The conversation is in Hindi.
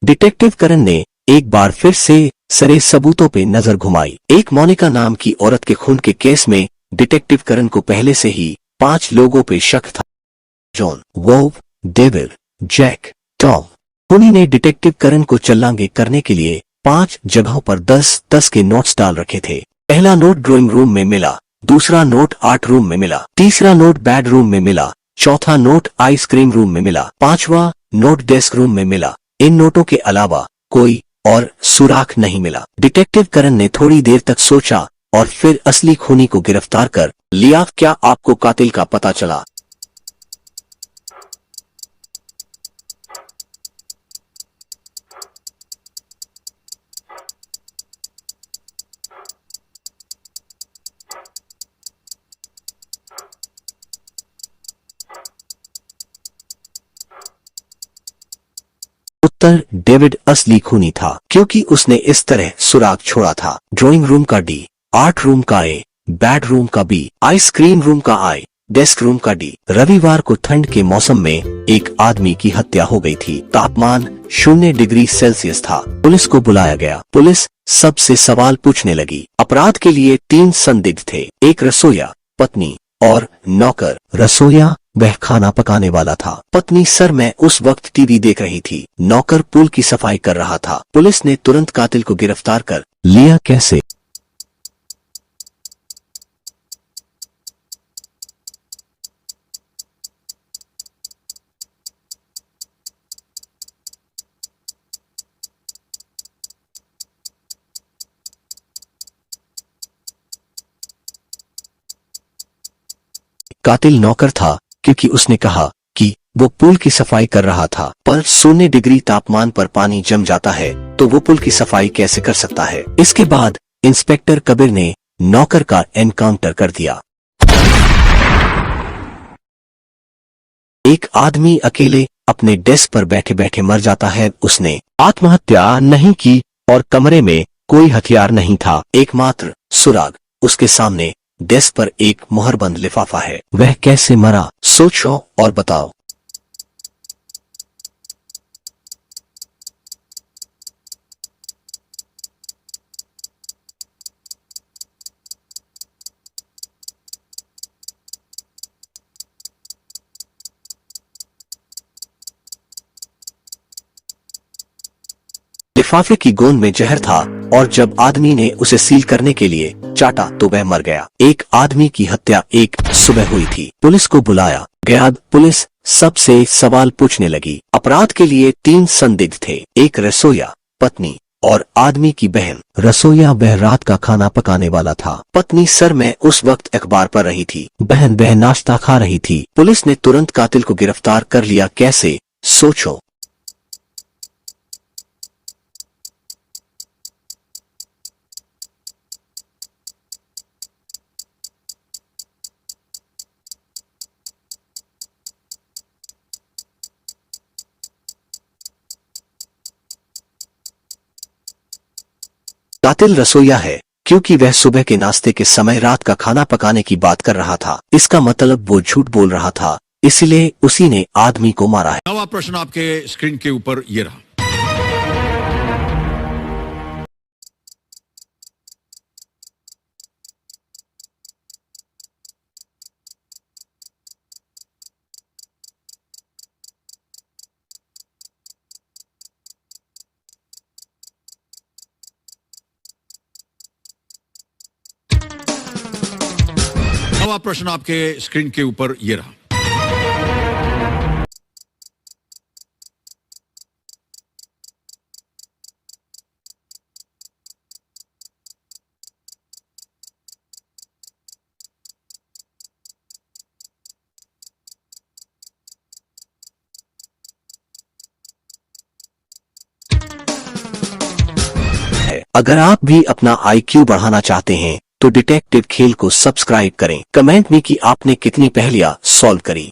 डिटेक्टिव करण ने एक बार फिर से सारे सबूतों पे नजर घुमाई। एक मोनिका नाम की औरत के खून के केस में डिटेक्टिव करण को पहले से ही 5 लोगों पे शक था। जॉन, वोव, डेविड, जैक, टॉम। खूनी ने डिटेक्टिव करण को चल्लांगे करने के लिए 5 जगहों पर 10-10 के नोट्स डाल रखे थे। पहला नोट ड्राइंग रूम में मिला, दूसरा नोट आर्ट रूम में मिला, तीसरा नोट बेडरूम में मिला, चौथा नोट आइसक्रीम रूम में मिला, 5वां नोट डेस्क रूम में मिला। इन नोटों के अलावा कोई और सुराग नहीं मिला। डिटेक्टिव करण ने थोड़ी देर तक सोचा और फिर असली खूनी को गिरफ्तार कर लिया। क्या आपको कातिल का पता चला? उत्तर, डेविड असली खूनी था, क्योंकि उसने इस तरह सुराग छोड़ा था। ड्राइंग रूम का डी, आर्ट रूम का ए, बेडरूम का बी, आइसक्रीम रूम का आई, डेस्क रूम का डी। रविवार को ठंड के मौसम में एक आदमी की हत्या हो गई थी। तापमान 0 डिग्री सेल्सियस था। पुलिस को बुलाया गया। पुलिस सबसे सवाल पूछने लगी। अपराध के लिए 3 संदिग्ध थे, एक रसोइया, पत्नी और नौकर। रसोइया वह खाना पकाने वाला था। पत्नी, सर मैं उस वक्त टीवी देख रही थी। नौकर पूल की सफाई कर रहा था। पुलिस ने तुरंत कातिल को गिरफ्तार कर लिया। कैसे? कातिल नौकर था, क्योंकि उसने कहा कि वो पुल की सफाई कर रहा था। पर 0 डिग्री तापमान पर पानी जम जाता है तो वो पुल की सफाई कैसे कर सकता है? इसके बाद इंस्पेक्टर कबीर ने नौकर का एनकाउंटर कर दिया। एक आदमी अकेले अपने डेस्क पर बैठे बैठे मर जाता है। उसने आत्महत्या नहीं की और कमरे में कोई हथियार नहीं था। एकमात्र सुराग उसके सामने डेस्क पर एक मुहरबंद लिफाफा है। वह कैसे मरा? सोचो और बताओ। लिफाफे की गोंद में जहर था और जब आदमी ने उसे सील करने के लिए चाटा तो वह मर गया। एक आदमी की हत्या एक सुबह हुई थी। पुलिस को बुलाया गया। पुलिस सबसे सवाल पूछने लगी। अपराध के लिए 3 संदिग्ध थे, एक रसोइया, पत्नी और आदमी की बहन। रसोइया वह रात का खाना पकाने वाला था। पत्नी, सर मैं उस वक्त अखबार पढ़ रही थी। बहन वह नाश्ता खा रही थी। पुलिस ने तुरंत कातिल को गिरफ्तार कर लिया। कैसे? सोचो। कातिल रसोइया है, क्योंकि वह सुबह के नाश्ते के समय रात का खाना पकाने की बात कर रहा था। इसका मतलब वो झूठ बोल रहा था, इसलिए उसी ने आदमी को मारा है। नवा प्रश्न आपके स्क्रीन के ऊपर ये रहा। नवा प्रश्न आपके स्क्रीन के ऊपर ये रहा। अगर आप भी अपना IQ बढ़ाना चाहते हैं तो डिटेक्टिव खेल को सब्सक्राइब करें। कमेंट में कि आपने कितनी पहेलियां सॉल्व करी।